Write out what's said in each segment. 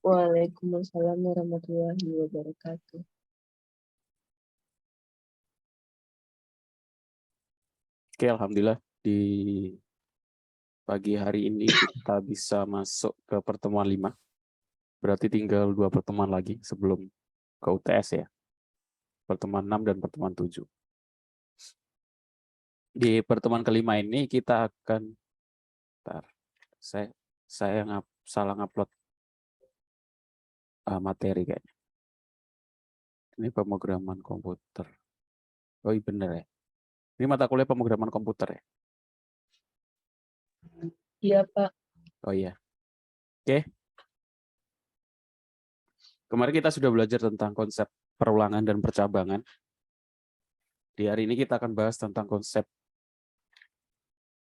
Waalaikumsalam warahmatullahi wabarakatuh. Oke, alhamdulillah di pagi hari ini kita bisa masuk ke pertemuan 5. Berarti tinggal 2 pertemuan lagi sebelum ke UTS ya. Pertemuan 6 dan pertemuan 7. Di pertemuan kelima ini kita akan saya salah ngupload materi kayaknya. Ini pemrograman komputer. Oh iya bener ya. Ini mata kuliah pemrograman komputer ya. Iya, Pak. Oh iya. Oke. Kemarin kita sudah belajar tentang konsep perulangan dan percabangan. Di hari ini kita akan bahas tentang konsep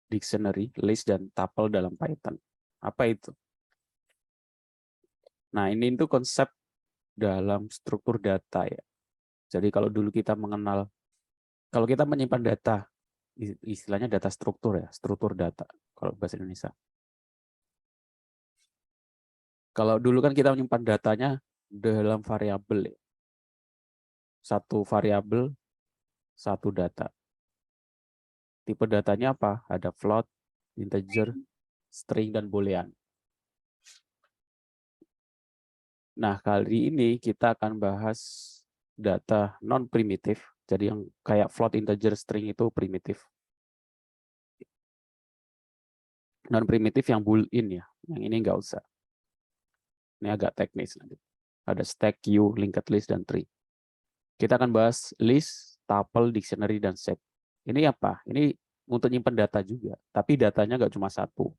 dictionary, list, dan tuple dalam Python. Apa itu? Nah, ini itu konsep dalam struktur data ya. Jadi kalau dulu kita mengenal, kalau kita menyimpan data, istilahnya data struktur ya, struktur data, kalau bahasa Indonesia. Kalau dulu kan kita menyimpan datanya dalam variabel ya. Satu variabel, satu data. Tipe datanya apa? Ada float, integer, string, dan boolean. Nah, kali ini kita akan bahas data non-primitif. Jadi yang kayak float, integer, string itu primitif. Non-primitif yang boolean ya. Yang ini nggak usah. Ini agak teknis nanti. Ada stack, queue, linked list, dan tree. Kita akan bahas list, tuple, dictionary, dan set. Ini apa? Ini untuk nyimpen data juga. Tapi datanya nggak cuma satu.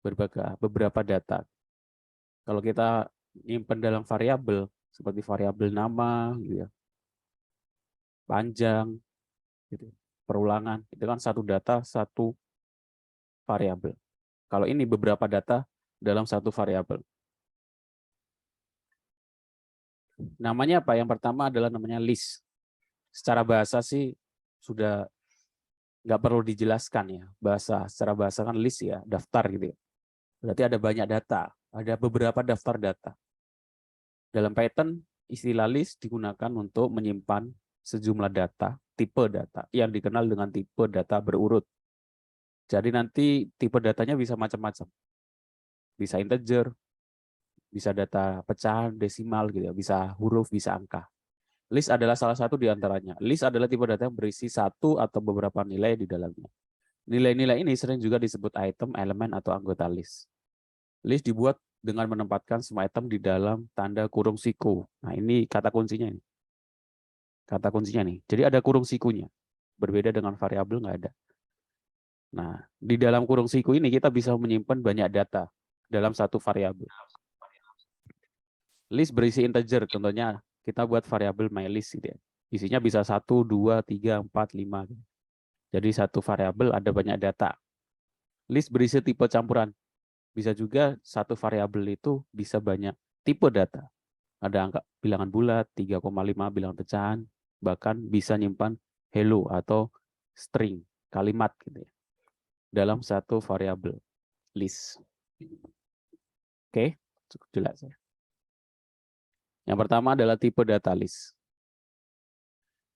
Beberapa data. Kalau kita nyimpen dalam variabel, seperti variabel nama, gitu ya, panjang, gitu, perulangan, itu kan satu data, satu variabel. Kalau ini beberapa data dalam satu variabel. Namanya apa? Yang pertama adalah namanya list. Secara bahasa sih sudah nggak perlu dijelaskan ya. Secara bahasa kan list ya, daftar gitu ya. Berarti ada banyak data, ada beberapa daftar data. Dalam Python, istilah list digunakan untuk menyimpan sejumlah data, tipe data, yang dikenal dengan tipe data berurut. Jadi nanti tipe datanya bisa macam-macam. Bisa integer, bisa data pecahan, desimal gitu ya, bisa huruf, bisa angka. List adalah salah satu di antaranya. List adalah tipe data yang berisi satu atau beberapa nilai di dalamnya. Nilai-nilai ini sering juga disebut item, elemen, atau anggota list. List dibuat dengan menempatkan semua item di dalam tanda kurung siku. Nah, ini kata kuncinya nih. Kata kuncinya nih. Jadi ada kurung sikunya. Berbeda dengan variabel nggak ada. Nah, di dalam kurung siku ini kita bisa menyimpan banyak data dalam satu variabel. List berisi integer, contohnya kita buat variabel mylist gitu ya. Isinya bisa 1, 2, 3, 4, 5. Jadi satu variabel ada banyak data. List berisi tipe campuran. Bisa juga satu variabel itu bisa banyak tipe data. Ada angka bilangan bulat, 3,5 bilangan pecahan, bahkan bisa nyimpan hello atau string, kalimat gitu ya, dalam satu variabel list. Oke, cukup jelas ya. Yang pertama adalah tipe data list.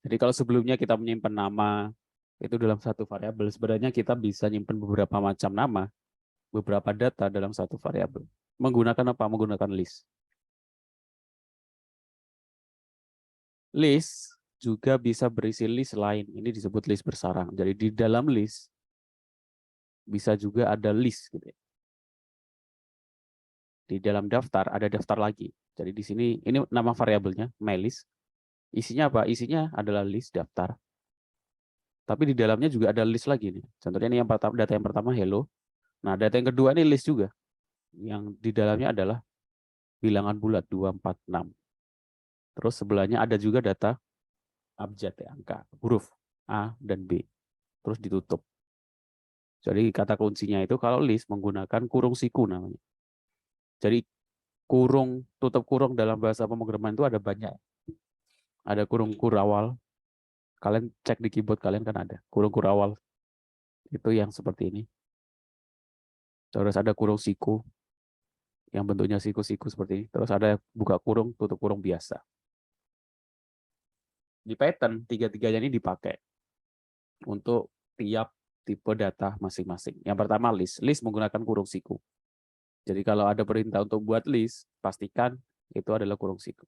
Jadi kalau sebelumnya kita menyimpan nama itu dalam satu variabel, sebenarnya kita bisa menyimpan beberapa macam nama, beberapa data dalam satu variabel. Menggunakan apa? Menggunakan list. List juga bisa berisi list lain. Ini disebut list bersarang. Jadi di dalam list bisa juga ada list gitu ya. Di dalam daftar ada daftar lagi. Jadi di sini ini nama variabelnya mylist. Isinya apa? Isinya adalah list daftar. Tapi di dalamnya juga ada list lagi nih. Contohnya ini yang pertama, data yang pertama hello. Nah, data yang kedua ini list juga. Yang di dalamnya adalah bilangan bulat 2, 4, 6. Terus sebelahnya ada juga data abjad ya, angka, huruf A dan B. Terus ditutup. Jadi kata kuncinya itu kalau list menggunakan kurung siku namanya. Jadi kurung, tutup kurung dalam bahasa pemrograman itu ada banyak. Ada kurung kurawal. Kalian cek di keyboard kalian kan ada. Kurung kurawal. Itu yang seperti ini. Terus ada kurung siku. yang bentuknya siku-siku seperti ini. Terus ada buka kurung, tutup kurung biasa. Di Python, tiga-tiganya ini dipakai untuk tiap tipe data masing-masing. Yang pertama list. List menggunakan kurung siku. Jadi kalau ada perintah untuk buat list, pastikan itu adalah kurung siku.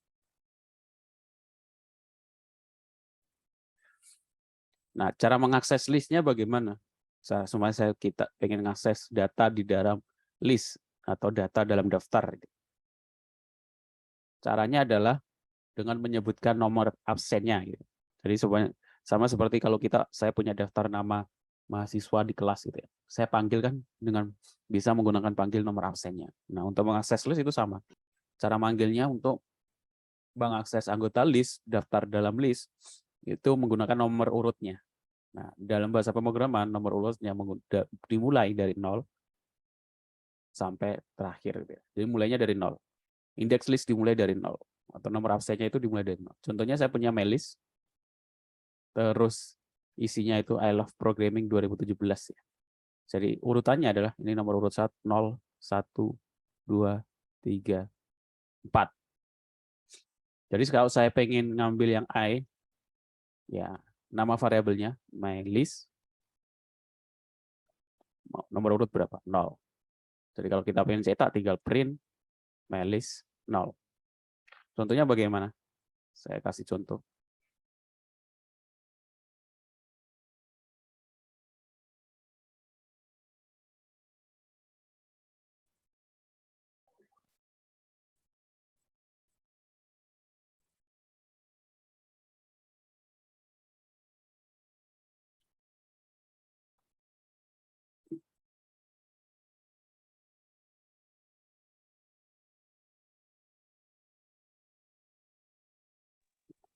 Nah, cara mengakses listnya bagaimana? Kita pengen mengakses data di dalam list atau data dalam daftar. Caranya adalah dengan menyebutkan nomor absennya. Gitu. Jadi sama seperti kalau saya punya daftar nama mahasiswa di kelas gitu ya. Saya panggil kan dengan bisa menggunakan panggil nomor absennya. Nah, untuk mengakses list itu sama. Cara manggilnya untuk mengakses anggota list, daftar dalam list, itu menggunakan nomor urutnya. Nah, dalam bahasa pemrograman, nomor urutnya dimulai dari 0 sampai terakhir. Gitu ya. Jadi mulainya dari 0. Index list dimulai dari 0. Atau nomor absennya itu dimulai dari 0. Contohnya saya punya mailis, terus isinya itu I Love Programming 2017. Ya. Jadi urutannya adalah, ini nomor urut 0, 1, 2, 3, 4. Jadi kalau saya pengen ngambil yang I, ya nama variabelnya mailis, nomor urut berapa? 0. Jadi kalau kita pengen cetak, tinggal print mailis 0. Contohnya bagaimana? Saya kasih contoh.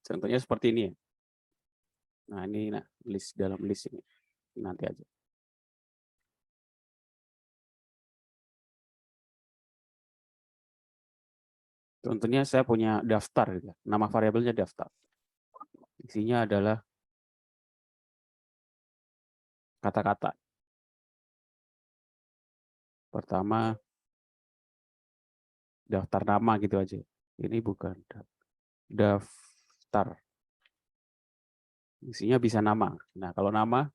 Contohnya seperti ini. Nah, ini list dalam list ini. Nanti aja. Contohnya saya punya daftar, nama variabelnya daftar. Isinya adalah kata-kata. Pertama, daftar nama gitu aja. Ini bukan daftar. Isinya bisa nama. Nah, kalau nama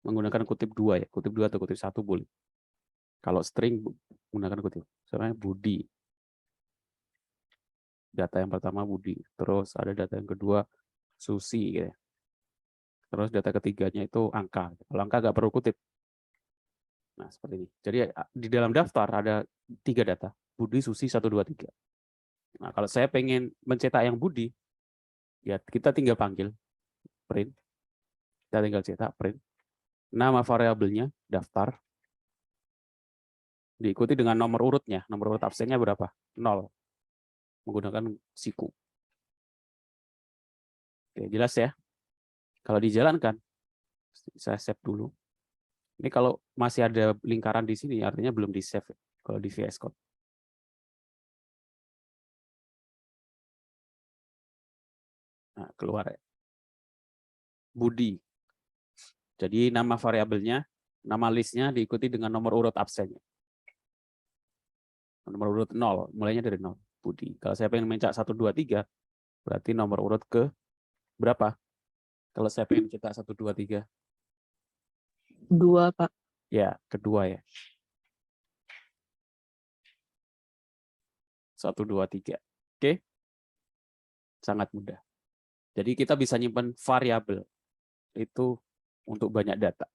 menggunakan kutip 2 ya, kutip 2 atau kutip 1 boleh. Kalau string menggunakan kutip. Soalnya Budi. Data yang pertama Budi. Terus ada data yang kedua Susi gitu ya. Terus data ketiganya itu angka. Kalau angka nggak perlu kutip. Nah, seperti ini. Jadi di dalam daftar ada 3 data. Budi, Susi, 1, 2, 3. Nah, kalau saya pengen mencetak yang Budi, ya kita tinggal panggil print. Kita tinggal cetak print. Nama variabelnya daftar. Diikuti dengan nomor urutnya. Nomor urut absennya berapa? 0. Menggunakan siku. Oke, jelas ya. Kalau dijalankan, saya save dulu. Ini kalau masih ada lingkaran di sini, artinya belum di save kalau di VS Code. Nah, keluar ya. Budi. Jadi nama variabelnya, nama listnya diikuti dengan nomor urut absennya. Nomor urut 0, mulainya dari 0. Budi. Kalau saya pengen mencak 1, 2, 3, berarti nomor urut ke berapa? Kalau saya pengen cetak 1, 2, 3. 2, Pak. Ya, kedua ya. 1, 2, 3. Oke? Sangat mudah. Jadi kita bisa nyimpan variabel itu untuk banyak data.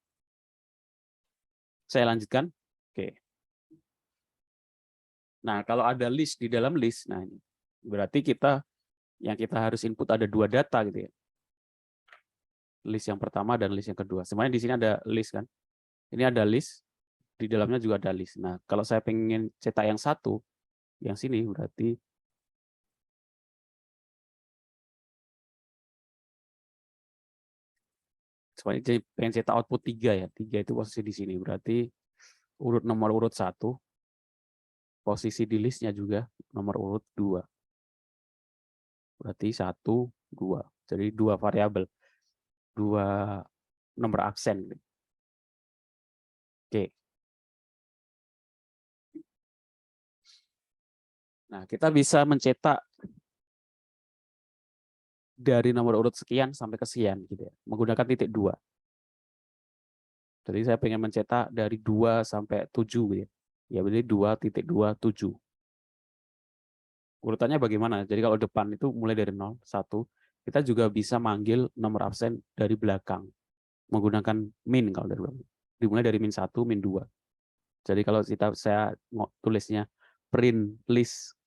Saya lanjutkan. Oke. Nah, kalau ada list di dalam list, nah ini berarti yang kita harus input ada 2 data gitu ya. List yang pertama dan list yang kedua. Sebenarnya di sini ada list kan. Ini ada list, di dalamnya juga ada list. Nah, kalau saya pengen cetak yang satu, yang sini berarti sebenarnya pengen cetak output 3 ya. 3 itu posisi di sini. Berarti nomor urut 1, posisi di listnya juga nomor urut 2. Berarti 1, 2. Jadi 2 variabel. 2 nomor absen. Oke. Nah, kita bisa mencetak dari nomor urut sekian sampai ke sekian gitu ya, menggunakan titik 2. Jadi saya pengen mencetak dari 2 sampai 7 gitu ya. Ya berarti 2.27. Urutannya bagaimana? Jadi kalau depan itu mulai dari 0, 1, kita juga bisa manggil nomor absen dari belakang menggunakan min kalau dari belakang. Dimulai dari min 1, min 2. Jadi kalau saya tulisnya print list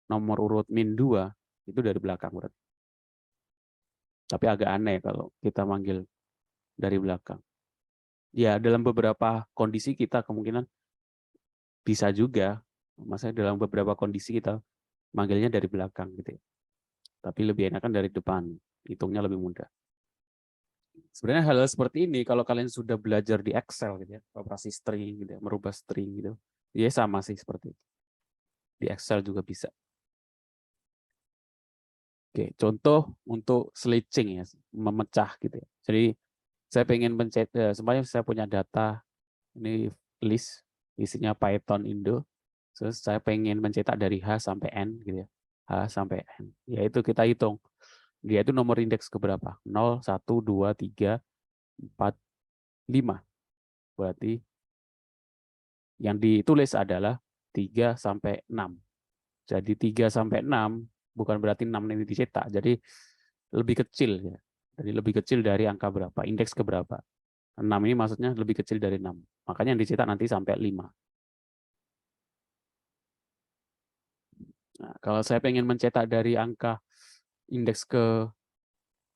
nomor urut min 2, itu dari belakang berarti. Tapi agak aneh kalau kita manggil dari belakang. Ya, dalam beberapa kondisi kita kemungkinan bisa juga, maksudnya dalam beberapa kondisi kita manggilnya dari belakang gitu ya. Tapi lebih enakan dari depan, hitungnya lebih mudah. Sebenarnya hal seperti ini kalau kalian sudah belajar di Excel gitu ya, operasi string gitu ya, merubah string gitu. Ya sama sih seperti itu. Di Excel juga bisa. Oke, contoh untuk switching ya, memecah gitu ya. Jadi saya pengen sebenarnya saya punya data ini list isinya Python Indo. Terus saya pengen mencetak dari H sampai N gitu ya. H sampai N. Yaitu kita hitung. Dia itu nomor indeks keberapa? 0, 1, 2, 3, 4, 5. Berarti yang ditulis adalah 3 sampai 6. Jadi 3 sampai 6 bukan berarti 6 ini dicetak. Jadi lebih kecil ya. Jadi lebih kecil dari angka berapa? Indeks keberapa? 6 ini maksudnya lebih kecil dari 6. Makanya yang dicetak nanti sampai 5. Nah, kalau saya pengen mencetak dari angka indeks ke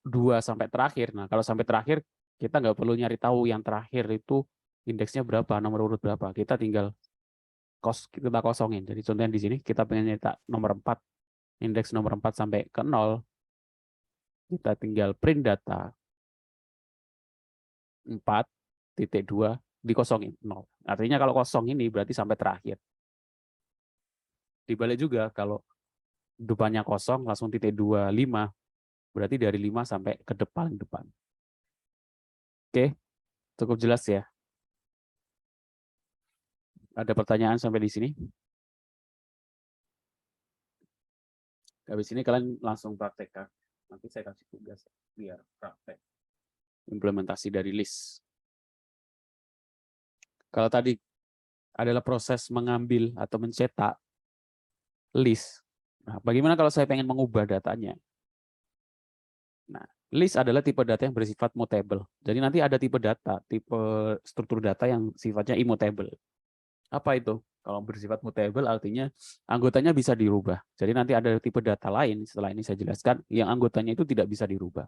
2 sampai terakhir. Nah, kalau sampai terakhir, kita nggak perlu nyari tahu yang terakhir itu indeksnya berapa, nomor urut berapa. Kita tinggal kita kosongin. Jadi contohnya di sini, kita pengen nyetak nomor 4, indeks nomor 4 sampai ke 0, kita tinggal print data 4.2 dikosongin 0. Artinya kalau kosong ini berarti sampai terakhir. Dibalik juga kalau depannya kosong langsung titik 25 berarti dari 5 sampai ke depan. Oke, cukup jelas ya. Ada pertanyaan sampai di sini? Habis ini kalian langsung praktekkan. Nanti saya kasih tugas biar praktek implementasi dari list. Kalau tadi adalah proses mengambil atau mencetak list. Nah, bagaimana kalau saya pengen mengubah datanya? Nah, list adalah tipe data yang bersifat mutable. Jadi nanti ada tipe data, tipe struktur data yang sifatnya immutable. Apa itu? Kalau bersifat mutable artinya anggotanya bisa dirubah. Jadi nanti ada tipe data lain, setelah ini saya jelaskan, yang anggotanya itu tidak bisa dirubah.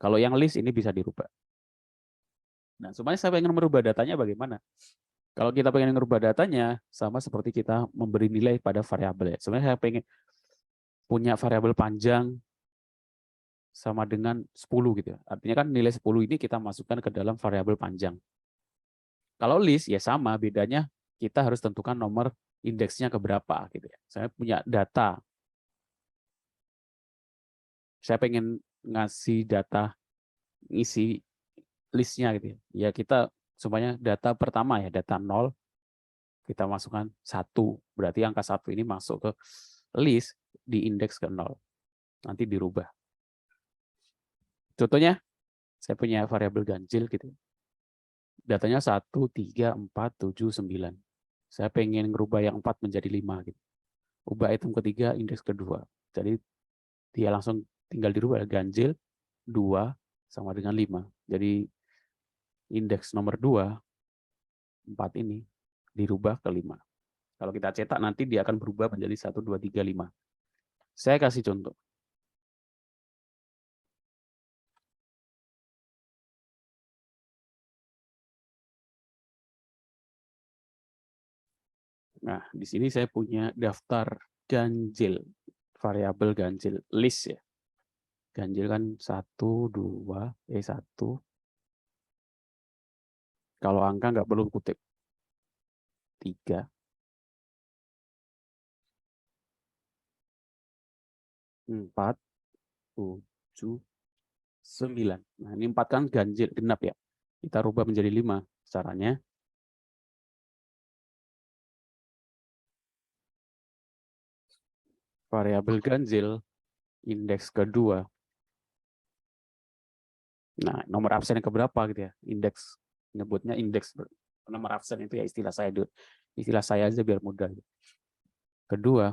Kalau yang list ini bisa dirubah. Nah, supaya saya pengen merubah datanya bagaimana? Kalau kita pengen merubah datanya, sama seperti kita memberi nilai pada variabel. Sebenarnya saya pengen punya variabel panjang sama dengan 10 gitu ya. Artinya kan nilai 10 ini kita masukkan ke dalam variabel panjang. Kalau list ya sama, bedanya kita harus tentukan nomor indeksnya ke berapa gitu ya. Saya punya data. Saya pengen ngasih data isi listnya gitu ya. Ya kita semuanya data pertama ya, data 0 kita masukkan 1. Berarti angka 1 ini masuk ke list di indeks ke 0. Nanti dirubah. Contohnya saya punya variabel ganjil gitu. Datanya 1, 3, 4, 7, 9. Saya pengen ngerubah yang 4 menjadi 5 gitu. Ubah item ketiga, indeks kedua. Jadi dia langsung tinggal dirubah ganjil 2 sama dengan 5. Jadi indeks nomor 2, 4 ini dirubah ke 5. Kalau kita cetak nanti dia akan berubah menjadi 1, 2, 3, 5. Saya kasih contoh. Nah, di sini saya punya daftar ganjil, variabel ganjil list ya. Ganjil kan 1, 2, 1. Kalau angka nggak perlu kutip. 3, 4, 7, 9. Nah, ini 4 kan ganjil genap ya. Kita rubah menjadi 5. Caranya variabel ganjil, indeks kedua. Nah, nomor absen yang keberapa gitu ya? Indeks, nyebutnya indeks. Nomor absen itu ya istilah saya dulu. Istilah saya aja biar mudah. Kedua,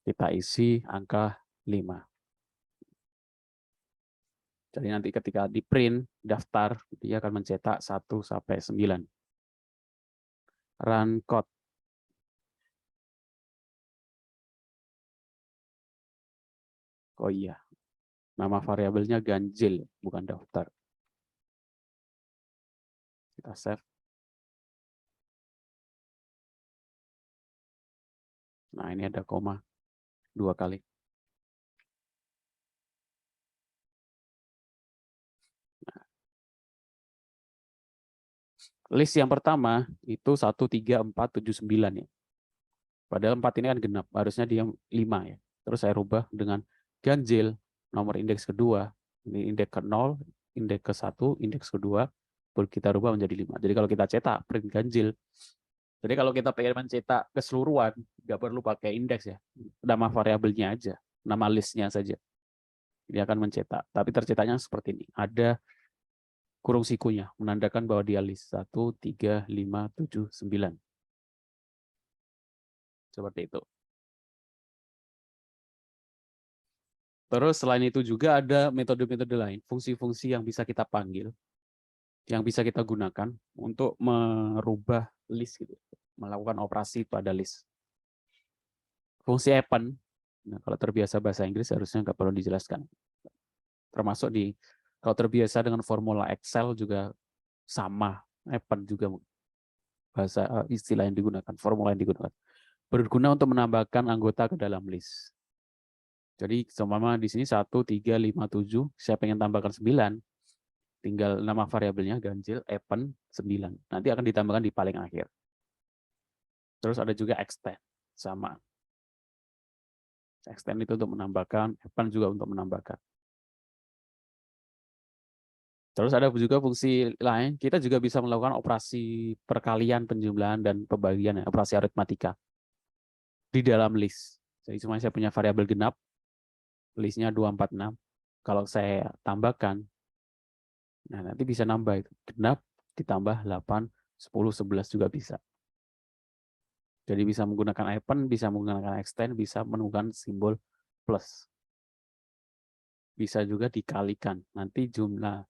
kita isi angka 5. Jadi nanti ketika di print daftar, dia akan mencetak 1 sampai 9. Run code. Oh iya, nama variabelnya ganjil, bukan daftar. Kita save. Nah, ini ada koma 2 kali. Nah, list yang pertama itu 1, 3, 4, 7, 9 ya. Padahal 4 ini kan genap, harusnya dia 5 ya. Terus saya rubah dengan ganjil, nomor indeks kedua, ini indeks ke-0, indeks ke-1, indeks kedua, kita rubah menjadi 5. Jadi kalau kita cetak print ganjil, jadi kalau kita pengen mencetak keseluruhan, nggak perlu pakai indeks ya, nama variabelnya aja, nama listnya saja. Dia akan mencetak, tapi tercetaknya seperti ini. Ada kurung sikunya, menandakan bahwa dia list 1, 3, 5, 7, 9. Seperti itu. Terus selain itu juga ada metode-metode lain, fungsi-fungsi yang bisa kita panggil, yang bisa kita gunakan untuk merubah list, gitu, melakukan operasi pada list. Fungsi append, nah, kalau terbiasa bahasa Inggris harusnya nggak perlu dijelaskan. Termasuk kalau terbiasa dengan formula Excel juga sama, append juga bahasa istilah yang digunakan, formula yang digunakan. Berguna untuk menambahkan anggota ke dalam list. Jadi seumpama di sini 1, 3, 5, 7, saya pengen tambahkan 9, tinggal nama variabelnya ganjil, append 9. Nanti akan ditambahkan di paling akhir. Terus ada juga extend, sama. Extend itu untuk menambahkan, append juga untuk menambahkan. Terus ada juga fungsi lain, kita juga bisa melakukan operasi perkalian, penjumlahan, dan pembagian, operasi aritmatika di dalam list. Jadi cuma saya punya variabel genap, listnya 246. Kalau saya tambahkan, nah nanti bisa nambah itu. Genap ditambah 8, 10, 11 juga bisa. Jadi bisa menggunakan append, bisa menggunakan extend, bisa menggunakan simbol plus. Bisa juga dikalikan. Nanti jumlah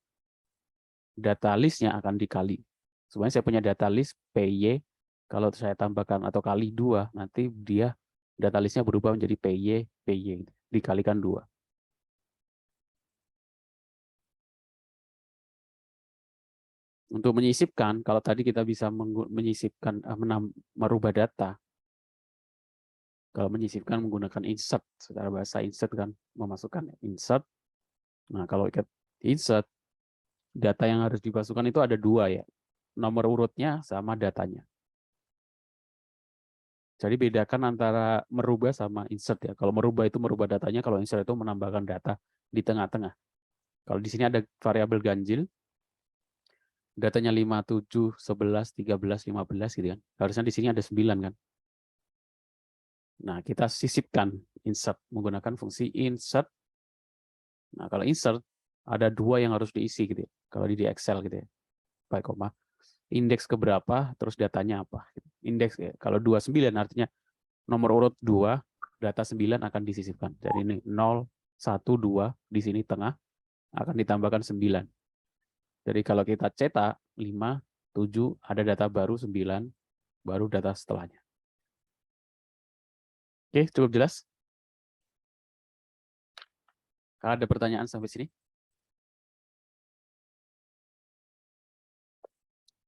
data listnya akan dikali. Sebenarnya saya punya data list PY, kalau saya tambahkan atau kali 2, nanti dia data listnya berubah menjadi PY, dikalikan 2. Untuk menyisipkan, kalau tadi kita bisa menyisipkan, merubah data. Kalau menyisipkan menggunakan insert, secara bahasa insert kan, memasukkan insert. Nah, kalau insert, data yang harus dimasukkan itu ada 2 ya, nomor urutnya sama datanya. Jadi bedakan antara merubah sama insert ya. Kalau merubah itu merubah datanya, kalau insert itu menambahkan data di tengah-tengah. Kalau di sini ada variabel ganjil, datanya 5, 7, 11, 13, 15 gitu kan. Harusnya di sini ada 9 kan. Nah, kita sisipkan insert menggunakan fungsi insert. Nah, kalau insert ada 2 yang harus diisi gitu ya. Kalau di Excel gitu ya. Baik, koma. Indeks keberapa, terus datanya apa. Indeks ya. Kalau 29 artinya nomor urut 2, data 9 akan disisipkan. Jadi ini 0, 1, 2 di sini tengah akan ditambahkan 9. Jadi kalau kita cetak 5, 7, ada data baru 9, baru data setelahnya. Oke, cukup jelas? Ada pertanyaan sampai sini?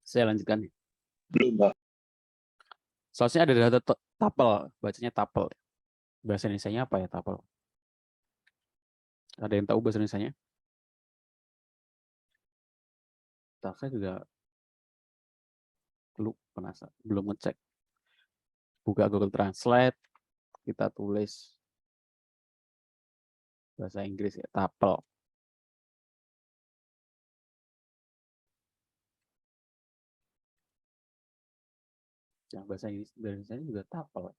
Saya lanjutkan. Belum, Pak. Soalnya ada data tuple, bacanya tuple. Bahasa Indonesia-nya apa ya tuple? Ada yang tahu bahasa Indonesia-nya? Saya juga penasaran, belum ngecek. Buka Google Translate, kita tulis bahasa Inggris ya, tuple. Yang bahasa Indonesia juga tuple.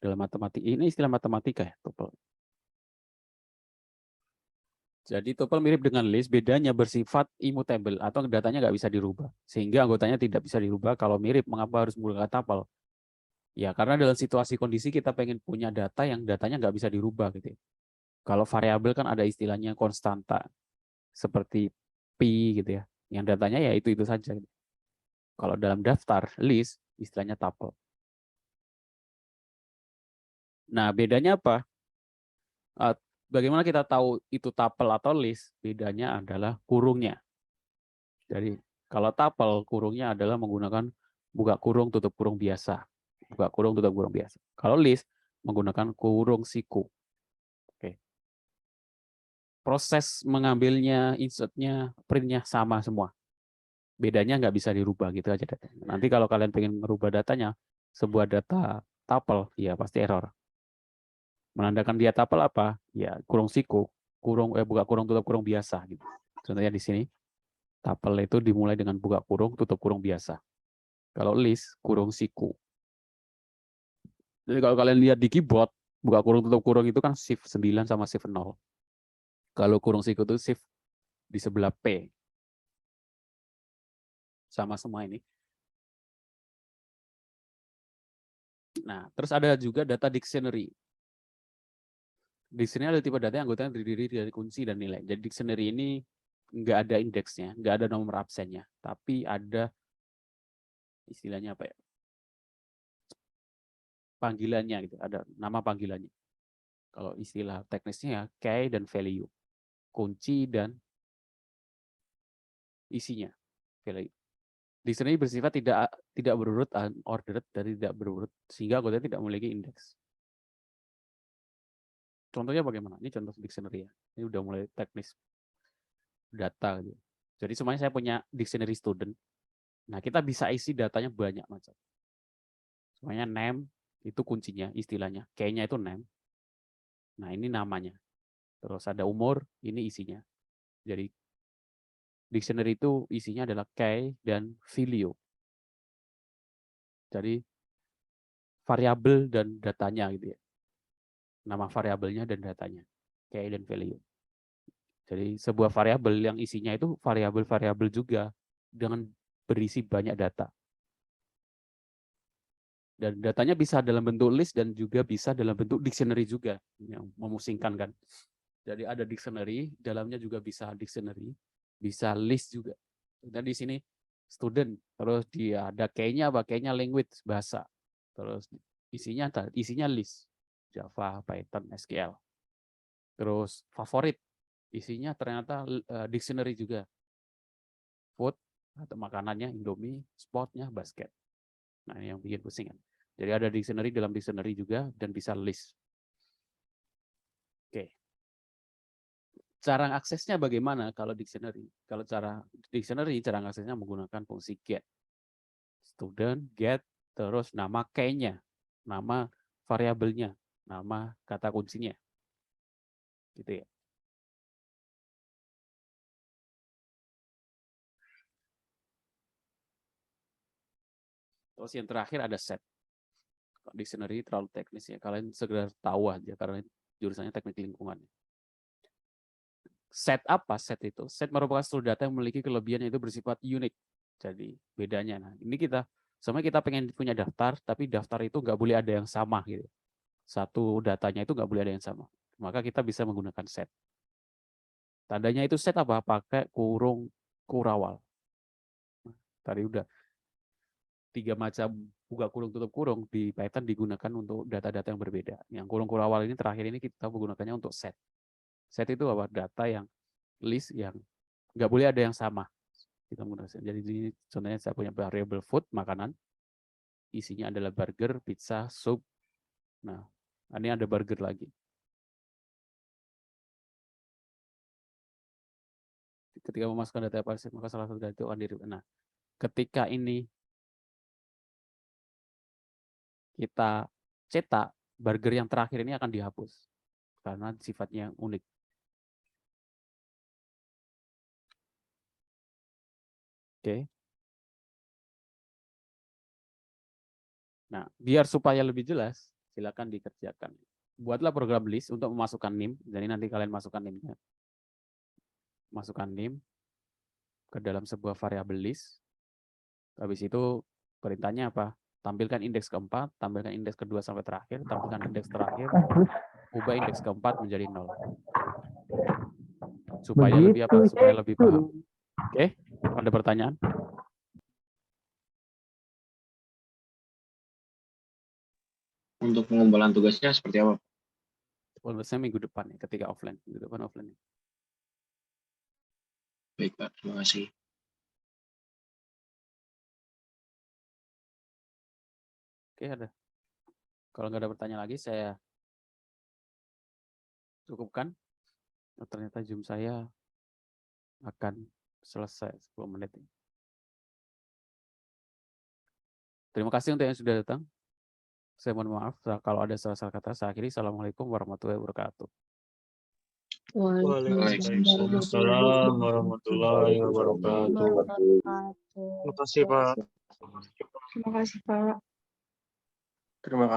Dalam matematika, ini istilah matematika ya, tuple. Jadi tuple mirip dengan list, bedanya bersifat immutable atau datanya nggak bisa dirubah. Sehingga anggotanya tidak bisa dirubah. Kalau mirip, mengapa harus menggunakan tuple? Ya, karena dalam situasi kondisi kita pengen punya data yang datanya nggak bisa dirubah gitu ya. Kalau variabel kan ada istilahnya konstanta, seperti pi gitu ya. Yang datanya ya itu saja. Gitu. Kalau dalam daftar, list, istilahnya tuple. Nah, bedanya apa? Bagaimana kita tahu itu tuple atau list? Bedanya adalah kurungnya. Jadi kalau tuple kurungnya adalah menggunakan buka kurung tutup kurung biasa. Buka kurung tutup kurung biasa. Kalau list menggunakan kurung siku. Oke. Proses mengambilnya, insertnya, printnya sama semua. Bedanya nggak bisa dirubah gitu aja datanya. Nanti kalau kalian pengen merubah datanya, sebuah data tuple, ya pasti error. Menandakan dia tuple apa? Ya kurung siku, buka kurung tutup kurung biasa gitu. Contohnya di sini, tuple itu dimulai dengan buka kurung tutup kurung biasa. Kalau list kurung siku. Jadi kalau kalian lihat di keyboard, buka kurung tutup kurung itu kan shift 9 sama shift 0. Kalau kurung siku itu shift di sebelah P. Sama semua ini. Nah, terus ada juga data dictionary. Dictionary ada tipe data yang anggotanya terdiri dari kunci dan nilai. Jadi dictionary ini nggak ada indeksnya, nggak ada nomor absennya, tapi ada istilahnya apa ya? Panggilannya gitu, ada nama panggilannya. Kalau istilah teknisnya ya key dan value, kunci dan isinya, value. Dictionary bersifat tidak berurut, unordered dari tidak berurut, sehingga anggotanya tidak memiliki indeks. Contohnya bagaimana? Ini contoh dictionary ya. Ini udah mulai teknis data gitu. Jadi semuanya saya punya dictionary student. Nah, kita bisa isi datanya banyak macam. Semuanya name itu kuncinya, istilahnya. Key-nya itu name. Nah, ini namanya. Terus ada umur, ini isinya. Jadi dictionary itu isinya adalah key dan value. Jadi variabel dan datanya gitu ya. Nama variabelnya dan datanya. Key dan value. Jadi sebuah variabel yang isinya itu variabel-variabel juga dengan berisi banyak data. Dan datanya bisa dalam bentuk list dan juga bisa dalam bentuk dictionary juga, yang memusingkan kan. Jadi ada dictionary, dalamnya juga bisa dictionary, bisa list juga. Dan di sini student, terus dia ada key-nya apa? Key-nya language, bahasa. Terus isinya list, Java, Python, SQL. Terus favorit, isinya ternyata dictionary juga. Food atau makanannya Indomie, sportnya basket. Nah, ini yang bikin pusing kan. Jadi ada dictionary dalam dictionary juga dan bisa list. Oke. Cara aksesnya bagaimana kalau dictionary? Kalau cara dictionary, cara aksesnya menggunakan fungsi get. Student, get, terus nama key-nya, nama variabelnya, nama kata kuncinya. Gitu ya. Terus yang terakhir ada set. Dictionary terlalu teknis ya. Kalian segera tahu aja karena jurusannya teknik lingkungan. Set apa? Set itu. Set merupakan struktur data yang memiliki kelebihan yaitu bersifat unik. Jadi bedanya. Nah, ini sebenarnya kita pengen punya daftar, tapi daftar itu nggak boleh ada yang sama gitu. Satu datanya itu nggak boleh ada yang sama. Maka kita bisa menggunakan set. Tandanya itu set apa? Pakai kurung kurawal. Tadi udah 3 macam buka kurung tutup kurung di Python digunakan untuk data-data yang berbeda. Yang kurung kurawal ini terakhir ini kita menggunakannya untuk set. Set itu apa? Data yang list yang nggak boleh ada yang sama. Kita menggunakan. Jadi di contohnya saya punya variable food, makanan. Isinya adalah burger, pizza, sup. Nah, ini ada burger lagi. Ketika memasukkan data apa maka salah satu data itu akan diri. Nah, ketika ini kita cetak, burger yang terakhir ini akan dihapus karena sifatnya unik. Oke. Nah, biar supaya lebih jelas, silakan dikerjakan. Buatlah program list untuk memasukkan NIM. Jadi nanti kalian masukkan NIM-nya. Masukkan NIM ke dalam sebuah variabel list. Habis itu perintahnya apa? Tampilkan indeks keempat, tampilkan indeks kedua sampai terakhir, tampilkan indeks terakhir, ubah indeks keempat menjadi 0. Supaya lebih apa? Supaya lebih paham. Oke, ada pertanyaan? Untuk pengumpulan tugasnya seperti apa? Saya minggu depan ya, ketika offline. Minggu depan offline. Baik, Pak. Terima kasih. Oke, ada. Kalau nggak ada pertanyaan lagi, saya cukupkan. Oh, ternyata Zoom saya akan selesai 10 menit. Terima kasih untuk yang sudah datang. Saya mohon maaf kalau ada salah-salah kata. Saya akhiri. Assalamualaikum warahmatullahi wabarakatuh. Waalaikumsalam warahmatullahi wabarakatuh. Terima kasih, Pak. Terima kasih, Pak. Terima kasih.